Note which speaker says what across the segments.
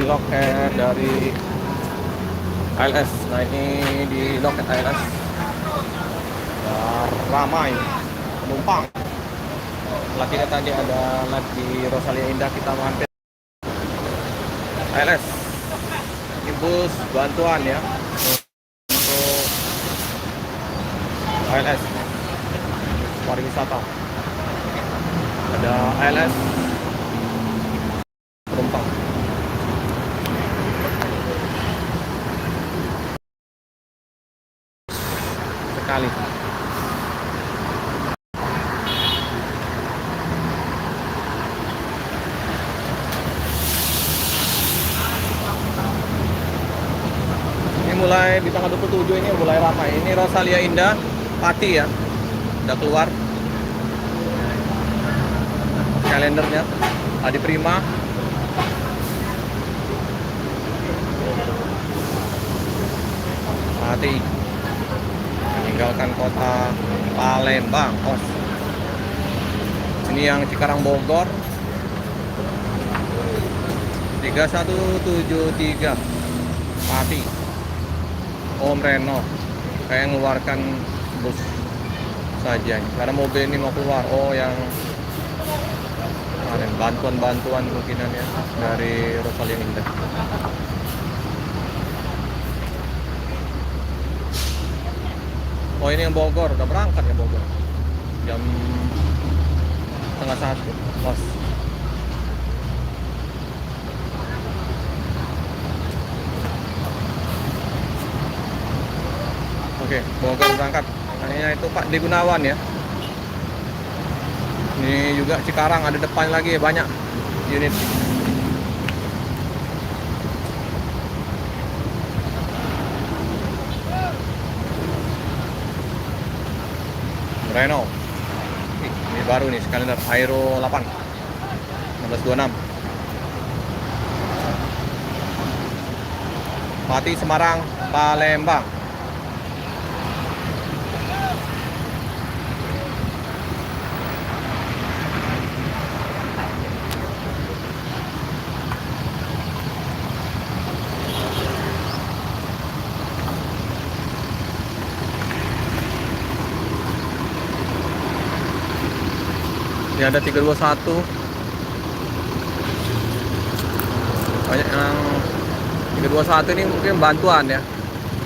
Speaker 1: loket dari ALS. Nah, ini di loket ALS ramai penumpang. Setelah kita tadi ada live di Rosalia Indah, kita mampir ALS. Ini bus bantuan ya untuk ALS pariwisata. Ada ALS penumpang. Sekali. Ini mulai di tanggal 27 ini mulai ramai. Ini Rosalia Indah, Pati ya. Udah keluar kalendernya. Adi Prima. Pati. Meninggalkan kota Palembang, Kos. Ini yang Cikarang Bogor 3173 Pati. Om Reno kayak ngeluarkan bus saja nih. Karena mobil ini mau keluar. Oh, yang kemarin bantuan mungkinan ya dari Rosalia Indah. Oh, ini yang Bogor udah berangkat ya, Bogor jam setengah 1 Kos. Oke, Bogor berangkat. Nah, itu Pak D Gunawan ya. Ini juga Cikarang ada depan lagi banyak unit. Reno. Ini baru nih kalender Aero 8 1626. Pati Semarang Palembang. Ini ada 321. Banyak yang 321 ini mungkin bantuan ya.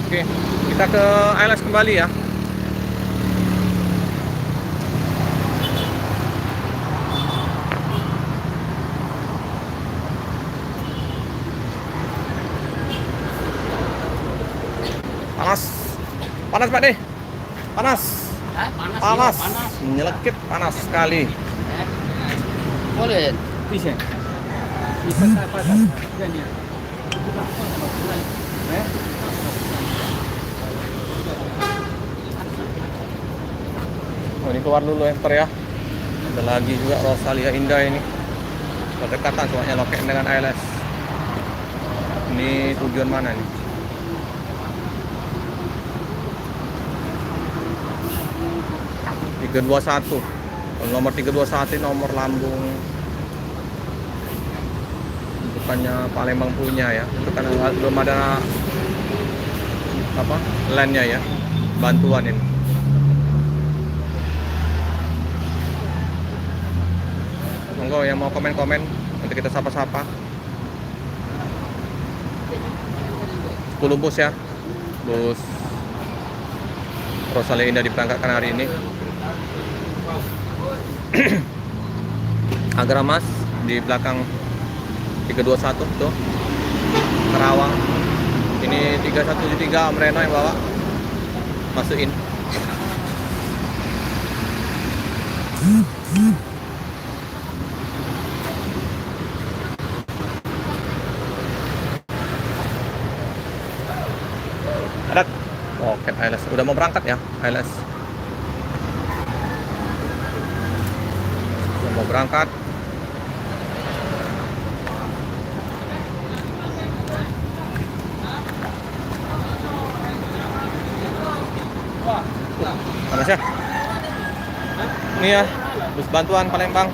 Speaker 1: Oke, kita ke ALS kembali ya. Panas. Panas Pak deh. Panas. Panas. Nyelekit panas sekali.
Speaker 2: Boleh. Bisa. Bisa apa saja.
Speaker 1: Oh, ini keluar dulu enter ya. Ada lagi juga Rosalia Indah ini. Berdekatan soalnya loket dengan ALS. Ini tujuan mana nih? (321) nomor 321 nomor lambung bukannya Palembang punya ya, itu karena belum ada apa landnya ya, bantuan ini. Monggo yang mau komen-komen nanti kita sapa-sapa. 10 bus ya, bus Rosalia Indah diberangkatkan hari ini. Agramas di belakang 321 tuh Karawang. Ini 3173 Om Reno yang bawa, masukin. Ada. Oke, ALS udah mau berangkat ya, ALS udah mau berangkat. Panas ya. Ini ya, bus bantuan Palembang.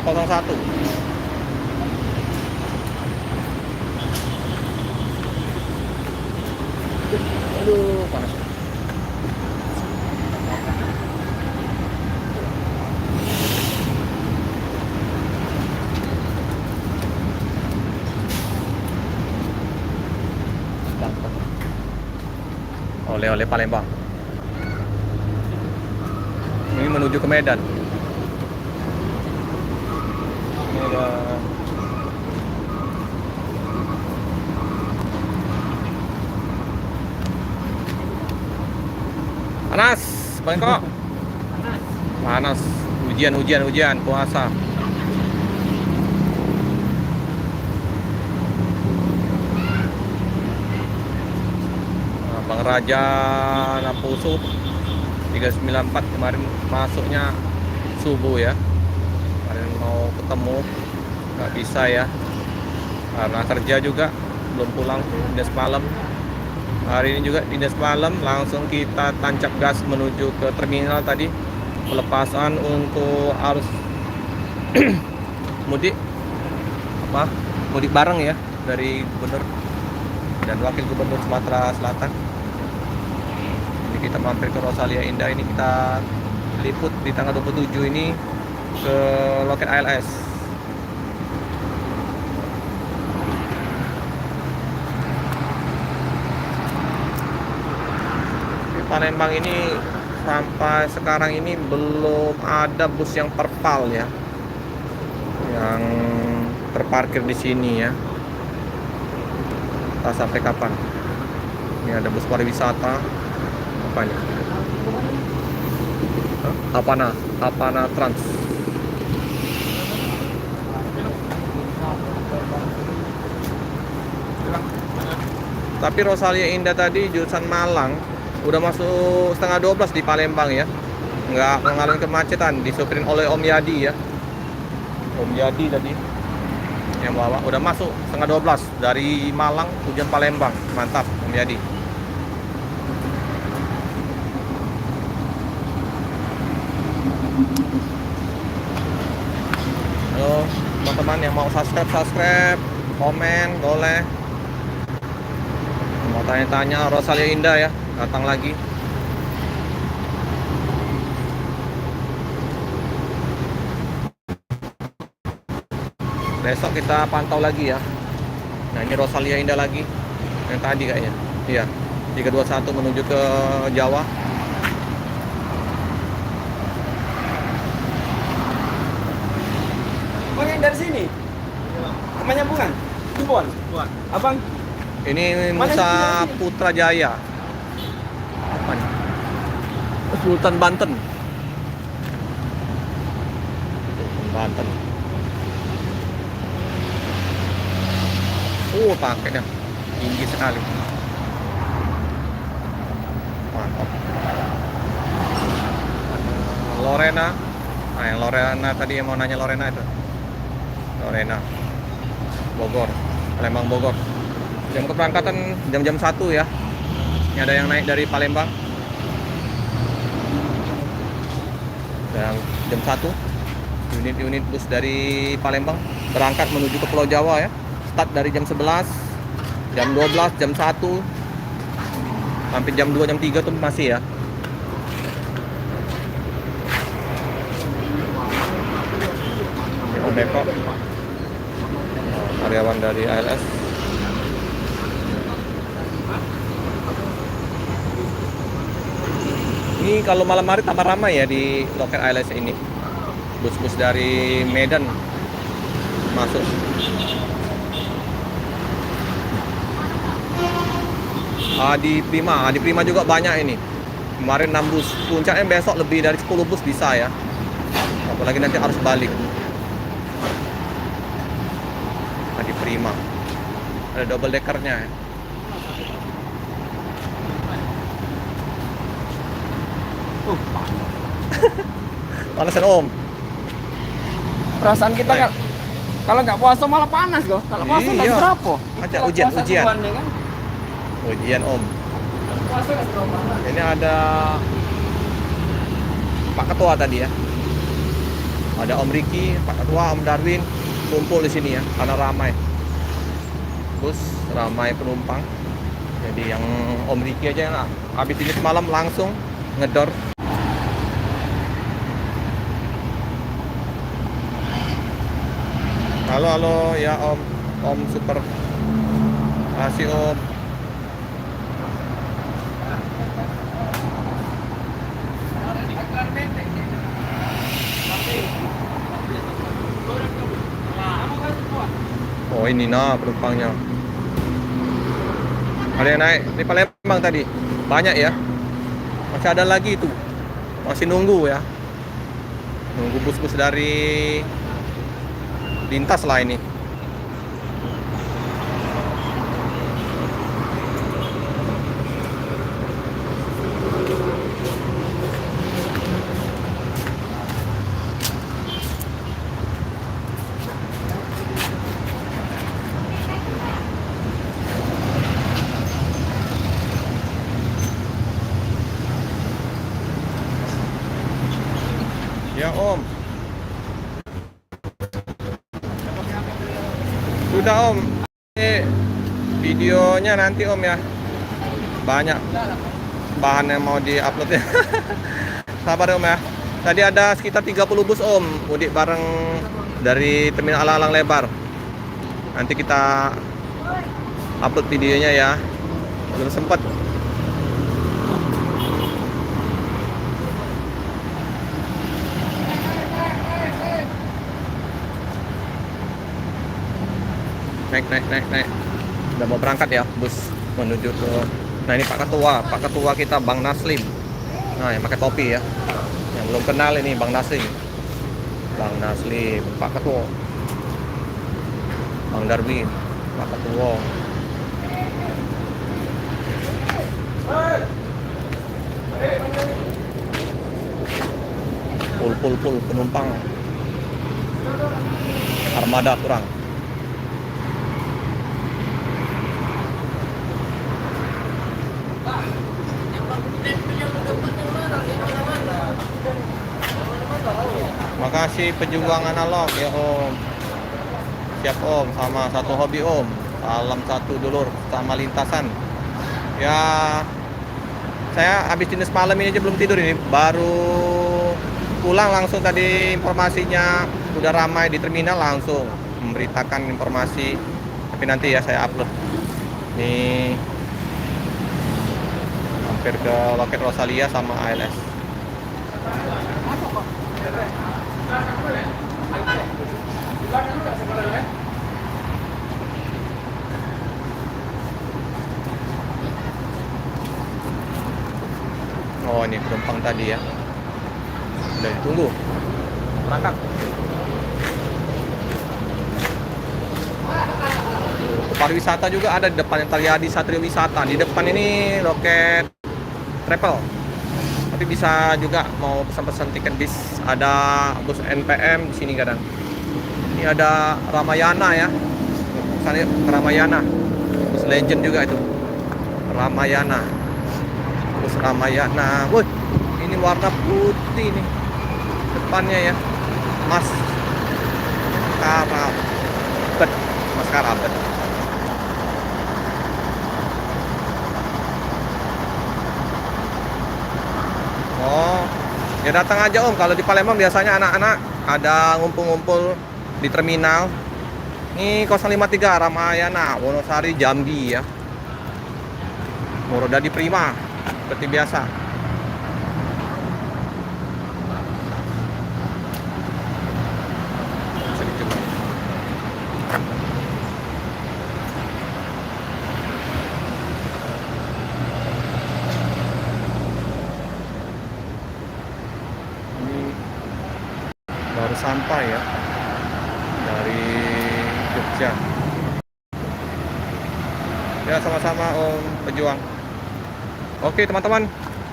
Speaker 1: 201. Aduh, panas. Oleh-oleh Palembang. Ini menuju ke Medan. Medan. Panas, Bangkok. Panas. Hujan puasa. Bang Raja Napusu 394 kemarin masuknya subuh ya. Kemarin mau ketemu nggak bisa ya, karena kerja juga belum pulang, dinas malam. Hari ini juga dinas malam, langsung kita tancap gas menuju ke terminal tadi. Pelepasan untuk arus mudik mudik bareng ya dari gubernur dan wakil gubernur Sumatera Selatan. Kita mampir ke Rosalia Indah, ini kita liput di tanggal 27 ini ke loket ALS. Di Palembang ini sampai sekarang ini belum ada bus yang perpal ya, yang terparkir di sini ya. Entah sampai kapan. Ini ada bus pariwisata. Apa ini? Apana Trans. Tapi Rosalia Indah tadi jurusan Malang udah masuk setengah 12 di Palembang ya, nggak mengalami kemacetan, disupirin oleh Om Yadi ya. Om Yadi tadi yang bawa udah masuk setengah 12 dari Malang tujuan Palembang. Mantap Om Yadi. Halo teman-teman yang mau subscribe, komen, boleh. Mau tanya-tanya Rosalia Indah ya, datang lagi. Besok kita pantau lagi ya. Nah ini Rosalia Indah lagi, yang tadi kayaknya. Iya, 321 menuju ke Jawa.
Speaker 2: Bang yang dari sini? Namanya bukan? Bukan. Abang?
Speaker 1: Ini Musa Putrajaya. Apa nih? Sultan Banten. Banten. Paketnya tinggi sekali. Mantap. Lorena. Nah, yang Lorena tadi yang mau nanya Lorena itu. Lorena. Bogor. Palembang Bogor. Jam keberangkatan jam-jam 1 ya. Ini ada yang naik dari Palembang. Dan jam 1 unit-unit bus dari Palembang berangkat menuju ke Pulau Jawa ya. Start dari jam 11, jam 12, jam 1, hampir jam 2, jam 3 tuh masih ya. Om Beko, karyawan dari ALS. Ini kalau malam hari tambah ramai ya di loket ALS ini. Bus-bus dari Medan masuk. Adi Prima juga banyak ini. Kemarin 6 bus, puncaknya besok lebih dari 10 bus bisa ya. Apalagi nanti harus balik. Adi Prima. Ada double deckernya ya. Panasan Om.
Speaker 2: Perasaan kita kan kalau nggak puasa malah panas kok. Kalau puasa nggak
Speaker 1: Iya.
Speaker 2: berapa.
Speaker 1: Ada
Speaker 2: Kalau
Speaker 1: ujian.
Speaker 2: puasa duluan, ya kan?
Speaker 1: Ujian Om.
Speaker 2: Puasa nggak berapa.
Speaker 1: Ini ada Pak Ketua tadi ya. Ada Om Ricky, Pak Ketua, Om Darwin kumpul di sini ya karena ramai. Bus ramai penumpang. Jadi yang Om Ricky aja yang habis ini semalam langsung ngedor. Halo halo ya Om, Om super. Kasih Om. Oh ini nah penumpangnya. Ada yang naik di Palembang tadi. Banyak ya. Masih ada lagi itu. Masih nunggu ya. Nunggu bus-bus dari lintas lah ini. Ya Om. Sudah Om. Ini videonya nanti Om ya. Banyak bahan yang mau di-upload ya. Sabar Om ya. Tadi ada sekitar 30 bus Om mudik bareng dari Terminal Alang-Alang Lebar. Nanti kita upload videonya ya. Belum sempat. Naik. Udah mau berangkat ya bus menuju ke. Nah ini Pak Ketua kita Bang Naslim. Nah yang pakai topi ya. Yang belum kenal ini Bang Naslim, Pak Ketua, Bang Darwin, Pak Ketua. Full penumpang. Armada kurang. Makasih pejuang analog ya Om. Siap Om, sama satu hobi Om. Salam satu dulur sama lintasan. Ya saya habis dinas malam ini aja belum tidur ini. Baru pulang langsung tadi informasinya udah ramai di terminal, langsung memberitakan informasi. Tapi nanti ya saya upload. Nih hampir ke loket Rosalia sama ALS. Oh ini penumpang tadi ya. Udah ditunggu. Berangkat. Pariwisata juga ada di depan, yang Talyadi Satrio Wisata. Di depan ini loket travel. Tapi bisa juga mau pesan-pesan tiket bis. Ada bus NPM di sini kadang. Ini ada Ramayana ya. Misalnya Ramayana. Bus Legend juga itu. Ramayana. Bus Ramayana. Woi, ini warna putih nih. Depannya ya. Maskarabet. Oh, ya datang aja Om. Kalau di Palembang biasanya anak-anak ada ngumpul-ngumpul di terminal. Ini 053 Ramayana, Wonosari, Jambi ya. Murodadi Prima, seperti biasa. Bisa dicoba. Baru sampai ya dari Jogja. Ya sama-sama Om pejuang. Oke teman-teman,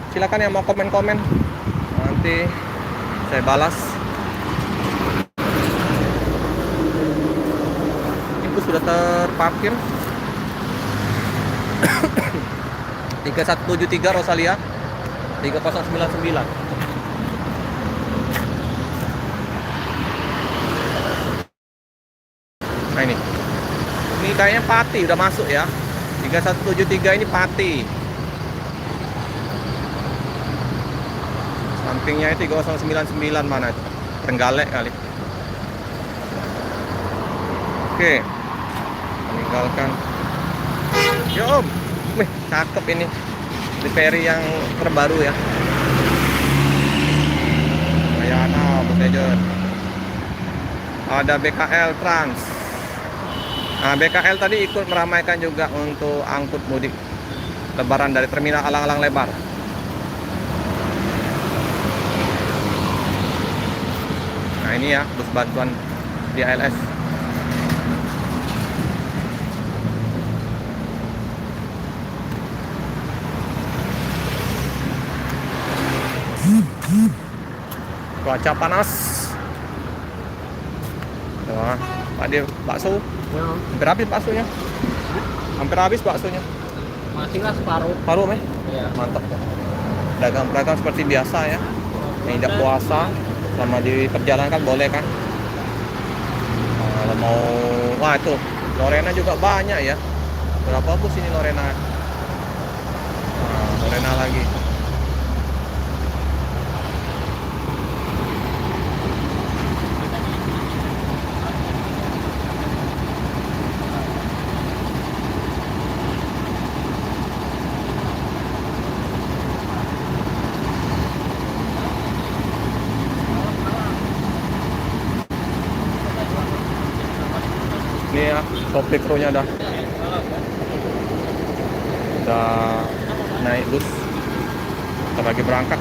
Speaker 1: silakan yang mau komen-komen, nanti saya balas. Itu sudah terparkir 3173 Rosalia 3099. Pati udah masuk ya. 3173 ini Pati. Sampingnya itu 3099 mana itu? Trenggalek kali. Oke. Meninggalkan. Yo Om. Wih, cakep ini. Di Ferry yang terbaru ya. Mayana, Bukejun. Ada BKL Trans. Nah, BKL tadi ikut meramaikan juga untuk angkut mudik Lebaran dari terminal Alang-Alang Lebar. Nah ini ya bus bantuan di ALS. Cuaca panas. Wah, Pak dia bakso.
Speaker 2: Ya.
Speaker 1: Hampir habis baksonya. Hampir habis baksonya.
Speaker 2: Masih lah separuh.
Speaker 1: Paruh, Meh.
Speaker 2: Iya.
Speaker 1: Mantap. Dagang-dagang seperti biasa ya. Yang tidak puasa selama di perjalanan kan boleh kan. Kalau mau, wah itu Lorena juga banyak ya. Berapa bus ini Lorena? Nah, Lorena lagi. Ini ya, topik kru-nya udah naik bus. Kita lagi berangkat.